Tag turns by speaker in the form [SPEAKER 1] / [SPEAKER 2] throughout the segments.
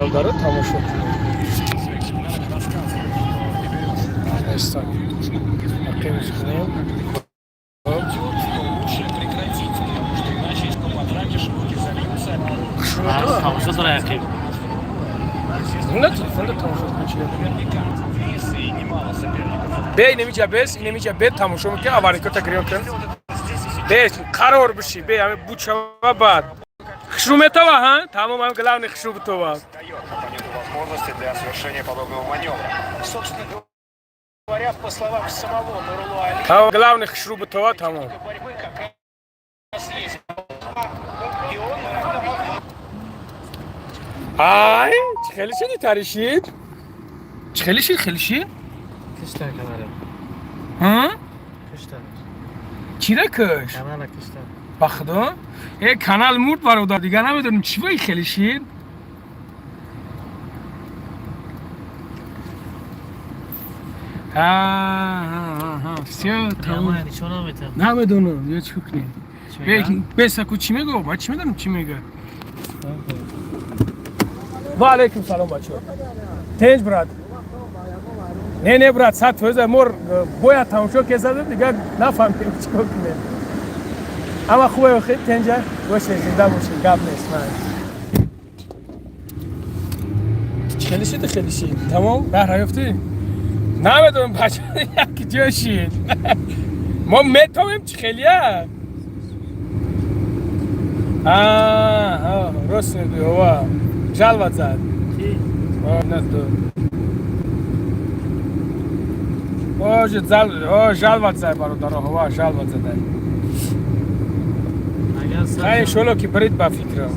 [SPEAKER 1] داره تماشا کنید. Está. Temos клеем.
[SPEAKER 2] Tamam, sonra yakayım.
[SPEAKER 1] Bunda telefonda تماشا کنید. به نمیشه بس نمیشه به تماشا میکنه آواری که تکرار کن. بس قرار بشی به همه بوچه و بعد. خشومه تو ها تمام هم گلاو نخشوب تو ها.
[SPEAKER 3] возможности для совершения подобного маневра. Собственно говоря, по словам самого Нурула Алиева,
[SPEAKER 1] تمام گلاو نخشوب تو ها تمام.
[SPEAKER 3] борьбы как раз есть. И он
[SPEAKER 1] آی خیلی شدی ترشید؟ خیلی شد؟
[SPEAKER 2] Kışlar kanarım.
[SPEAKER 1] ها؟
[SPEAKER 2] Kışlar.
[SPEAKER 1] چی را کش؟
[SPEAKER 2] Kanala kışlar.
[SPEAKER 1] بخدا؟ یک کانال مرد برادر دیگه نمیدونم چی باید خیلی شید؟ ها بسیار
[SPEAKER 2] Ama yani şu an metem.
[SPEAKER 1] نمیدونم یه چوکنی بسکو چی میگو؟ من چی میدونم چی میگه؟ و علیکم سلام بچه تنج براد نه براد ساعت فوزه مور باید تماشا که زده دیگه نفهمیم چی کنیم اما خوبه خیلی تنجه باشه زنده باشین گپ نیست من خیلی شید تمام بهره یافتی؟ نمیدونم بچه یکی جا شید ما میتونیم چی خیلیه؟ راست میگی هوا جلوت زد نه تو جلوت زد برادر هوا جلوت زده خیلی شلو که برید با فکرم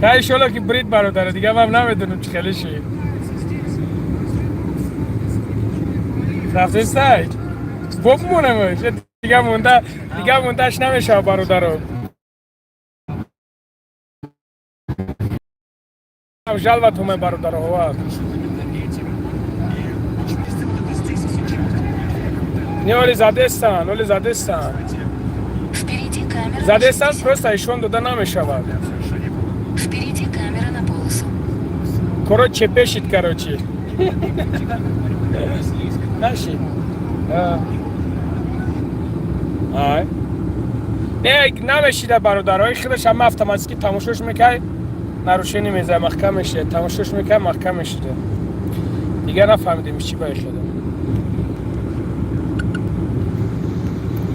[SPEAKER 1] خیلی شلو که برید برادر دیگه من نمیدونم چی خیلی شید رفته سایج بمونمش دیگه موندهش نمیشه برادر جلوت همه برادر هوا не оли задестан задестан просто ишон дода намешавад
[SPEAKER 4] Впереди камера на полосу.
[SPEAKER 1] короче пешит короче наши ай не намешида бародарой худаш ам автоматики тамошош мекай нарушение меза махкам меше тамошош мекай махкам мешида دیگه نفهمیدیم چی باید شده